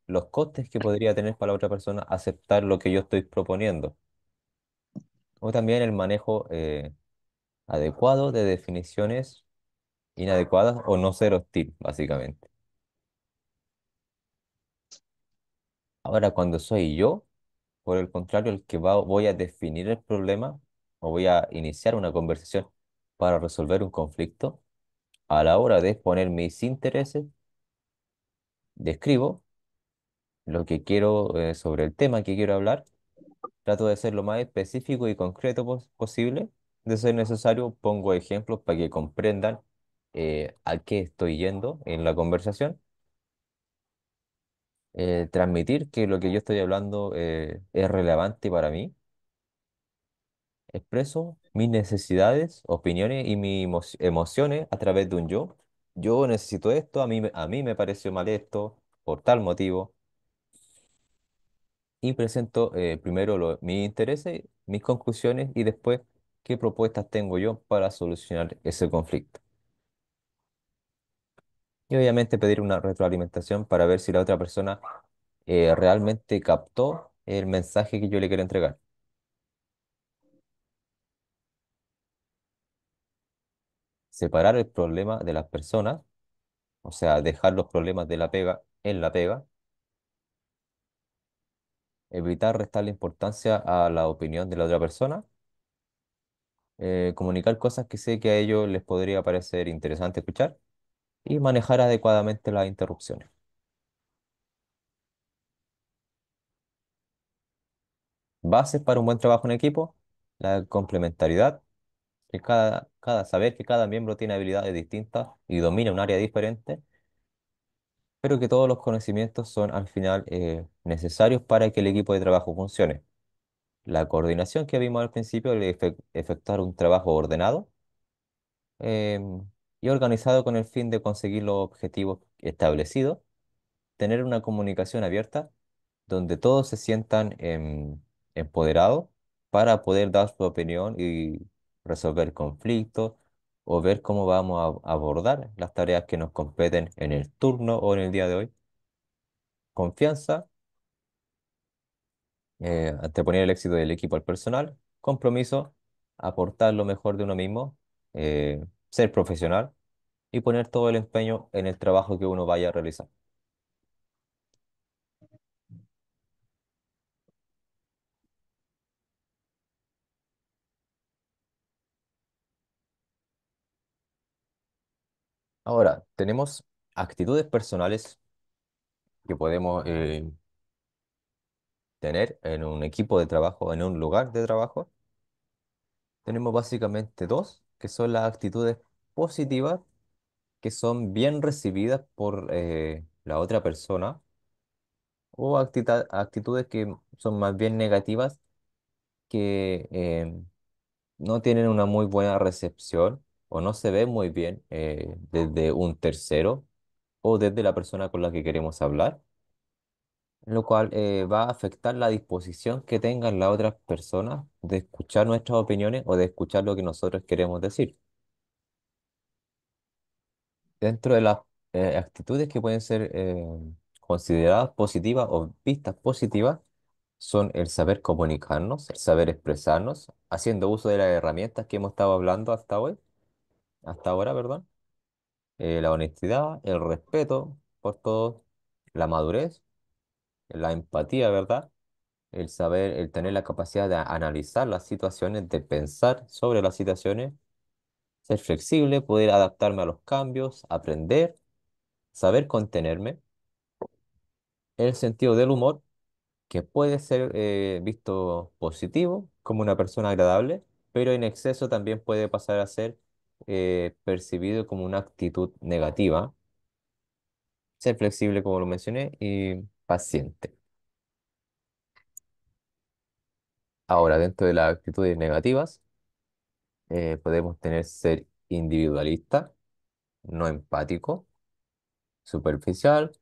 los costes que podría tener para la otra persona aceptar lo que yo estoy proponiendo. O también el manejo adecuado de definiciones inadecuadas o no ser hostil, básicamente. Ahora, cuando soy yo, por el contrario, el que voy a definir el problema o voy a iniciar una conversación para resolver un conflicto, a la hora de exponer mis intereses, describo lo que quiero sobre el tema que quiero hablar. Trato de ser lo más específico y concreto posible. De ser necesario, pongo ejemplos para que comprendan a qué estoy yendo en la conversación. Transmitir que lo que yo estoy hablando es relevante para mí. Expreso mis necesidades, opiniones y mis emociones a través de un yo. Yo necesito esto, a mí me pareció mal esto, por tal motivo. Y presento primero mis intereses, mis conclusiones y después qué propuestas tengo yo para solucionar ese conflicto. Y obviamente pedir una retroalimentación para ver si la otra persona realmente captó el mensaje que yo le quiero entregar. Separar el problema de las personas, o sea, dejar los problemas de la pega en la pega. Evitar restarle importancia a la opinión de la otra persona. Comunicar cosas que sé que a ellos les podría parecer interesante escuchar y manejar adecuadamente las interrupciones. Bases para un buen trabajo en equipo, la complementariedad, que saber que cada miembro tiene habilidades distintas y domina un área diferente, pero que todos los conocimientos son al final necesarios para que el equipo de trabajo funcione. La coordinación que vimos al principio, el efectuar un trabajo ordenado y organizado con el fin de conseguir los objetivos establecidos, tener una comunicación abierta donde todos se sientan empoderados para poder dar su opinión y resolver conflictos o ver cómo vamos a abordar las tareas que nos competen en el turno o en el día de hoy. Confianza, anteponer el éxito del equipo al personal. Compromiso, aportar lo mejor de uno mismo, ser profesional y poner todo el empeño en el trabajo que uno vaya a realizar. Ahora, tenemos actitudes personales que podemos tener en un equipo de trabajo, en un lugar de trabajo. Tenemos básicamente dos, que son las actitudes positivas, que son bien recibidas por la otra persona, o actitudes que son más bien negativas, que no tienen una muy buena recepción o no se ven muy bien desde un tercero o desde la persona con la que queremos hablar, lo cual va a afectar la disposición que tengan las otras personas de escuchar nuestras opiniones o de escuchar lo que nosotros queremos decir. Dentro de las actitudes que pueden ser consideradas positivas o vistas positivas, son el saber comunicarnos, el saber expresarnos, haciendo uso de las herramientas que hemos estado hablando hasta ahora, perdón. La honestidad, el respeto por todos, la madurez, la empatía, ¿verdad? El saber, el tener la capacidad de analizar las situaciones, de pensar sobre las situaciones, ser flexible, poder adaptarme a los cambios, aprender, saber contenerme, el sentido del humor, que puede ser visto positivo, como una persona agradable, pero en exceso también puede pasar a ser percibido como una actitud negativa. Ser flexible, como lo mencioné, y paciente. Ahora, dentro de las actitudes negativas, podemos tener ser individualista, no empático, superficial,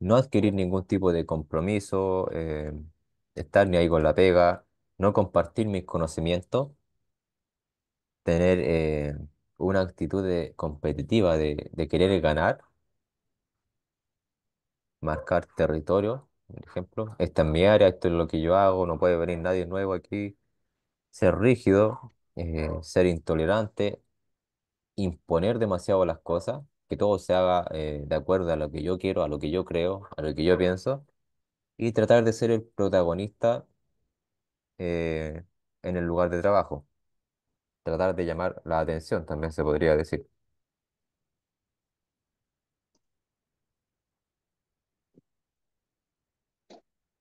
no adquirir ningún tipo de compromiso, estar ni ahí con la pega, no compartir mis conocimientos, tener una actitud competitiva de querer ganar, marcar territorio, por ejemplo. Esta es mi área, esto es lo que yo hago, no puede venir nadie nuevo aquí. Ser rígido, ser intolerante, imponer demasiado las cosas, que todo se haga de acuerdo a lo que yo quiero, a lo que yo creo, a lo que yo pienso, y tratar de ser el protagonista eh, en el lugar de trabajo. Tratar de llamar la atención, también se podría decir.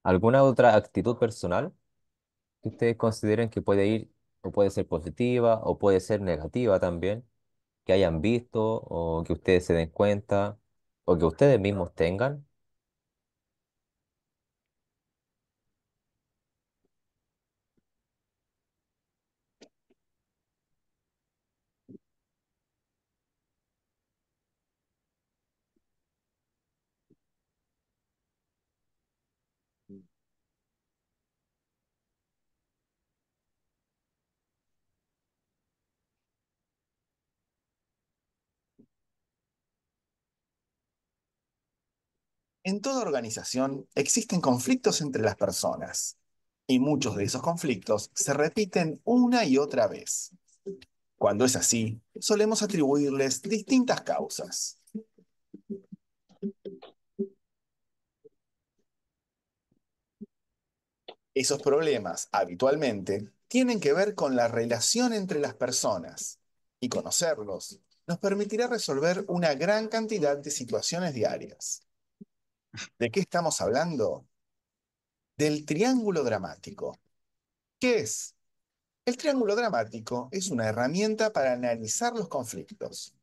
¿Alguna otra actitud personal que ustedes consideren que puede ir o puede ser positiva o puede ser negativa también, que hayan visto o que ustedes se den cuenta o que ustedes mismos tengan? En toda organización existen conflictos entre las personas y muchos de esos conflictos se repiten una y otra vez. Cuando es así, solemos atribuirles distintas causas. Esos problemas, habitualmente, tienen que ver con la relación entre las personas y conocerlos nos permitirá resolver una gran cantidad de situaciones diarias. ¿De qué estamos hablando? Del triángulo dramático. ¿Qué es? El triángulo dramático es una herramienta para analizar los conflictos.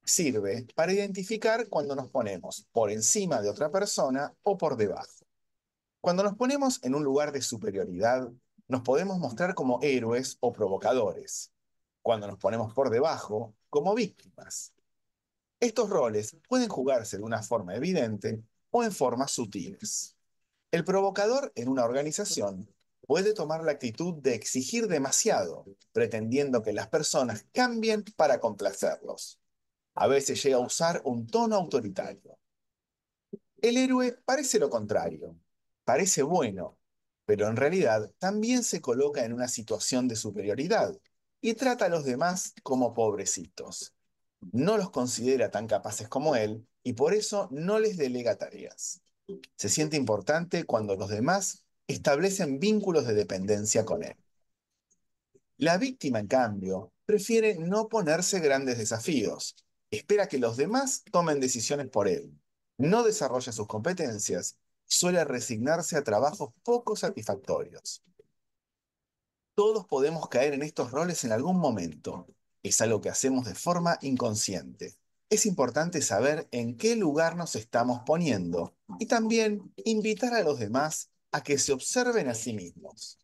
Sirve para identificar cuando nos ponemos por encima de otra persona o por debajo. Cuando nos ponemos en un lugar de superioridad, nos podemos mostrar como héroes o provocadores. Cuando nos ponemos por debajo, como víctimas. Estos roles pueden jugarse de una forma evidente o en formas sutiles. El provocador en una organización puede tomar la actitud de exigir demasiado, pretendiendo que las personas cambien para complacerlos. A veces llega a usar un tono autoritario. El héroe parece lo contrario, parece bueno, pero en realidad también se coloca en una situación de superioridad y trata a los demás como pobrecitos. No los considera tan capaces como él y por eso no les delega tareas. Se siente importante cuando los demás establecen vínculos de dependencia con él. La víctima, en cambio, prefiere no ponerse grandes desafíos. Espera que los demás tomen decisiones por él. No desarrolla sus competencias y suele resignarse a trabajos poco satisfactorios. Todos podemos caer en estos roles en algún momento. Es algo que hacemos de forma inconsciente. Es importante saber en qué lugar nos estamos poniendo y también invitar a los demás a que se observen a sí mismos.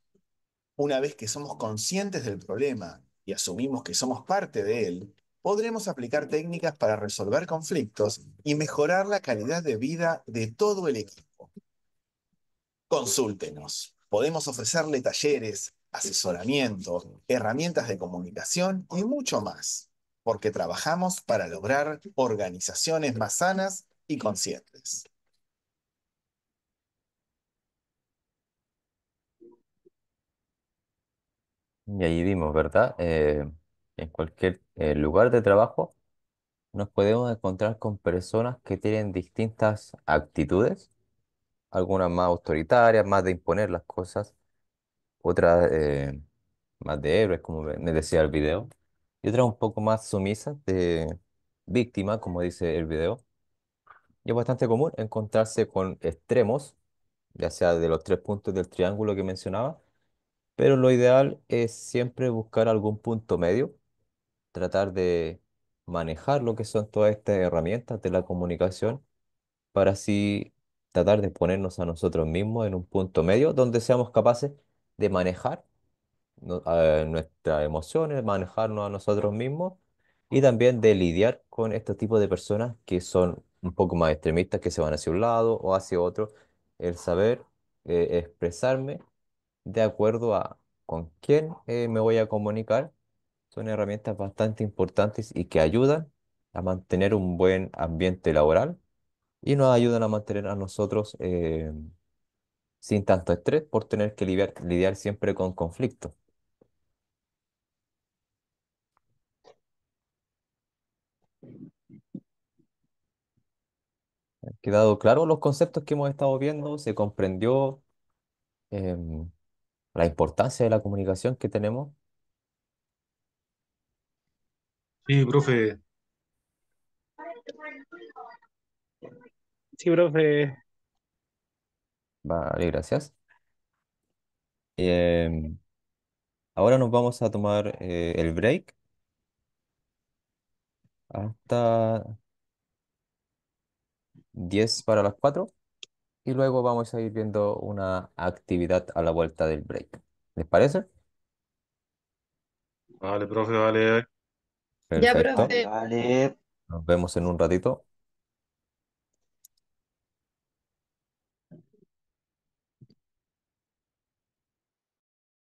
Una vez que somos conscientes del problema y asumimos que somos parte de él, podremos aplicar técnicas para resolver conflictos y mejorar la calidad de vida de todo el equipo. Consúltenos. Podemos ofrecerle talleres, asesoramiento, herramientas de comunicación y mucho más, porque trabajamos para lograr organizaciones más sanas y conscientes. Y ahí vimos, ¿verdad? En cualquier lugar de trabajo nos podemos encontrar con personas que tienen distintas actitudes, algunas más autoritarias, más de imponer las cosas, otras más de héroes, como me decía el video, y otras un poco más sumisas, de víctima, como dice el video. Y es bastante común encontrarse con extremos, ya sea de los tres puntos del triángulo que mencionaba, pero lo ideal es siempre buscar algún punto medio, tratar de manejar lo que son todas estas herramientas de la comunicación para así tratar de ponernos a nosotros mismos en un punto medio donde seamos capaces de manejar nuestras emociones, manejarnos a nosotros mismos y también de lidiar con este tipo de personas que son un poco más extremistas, que se van hacia un lado o hacia otro. El saber expresarme de acuerdo a con quién me voy a comunicar son herramientas bastante importantes y que ayudan a mantener un buen ambiente laboral y nos ayudan a mantener a nosotros sin tanto estrés por tener que lidiar siempre con conflictos. ¿Han quedado claros los conceptos que hemos estado viendo? ¿Se comprendió em, la importancia de la comunicación que tenemos? Sí, profe. Sí, profe. Vale, gracias. Em, Ahora nos vamos a tomar el break hasta 10 para las 4 y luego vamos a ir viendo una actividad a la vuelta del break. ¿Les parece? Vale, profe, vale. Ya, Perfecto. profe. Vale. Nos vemos en un ratito.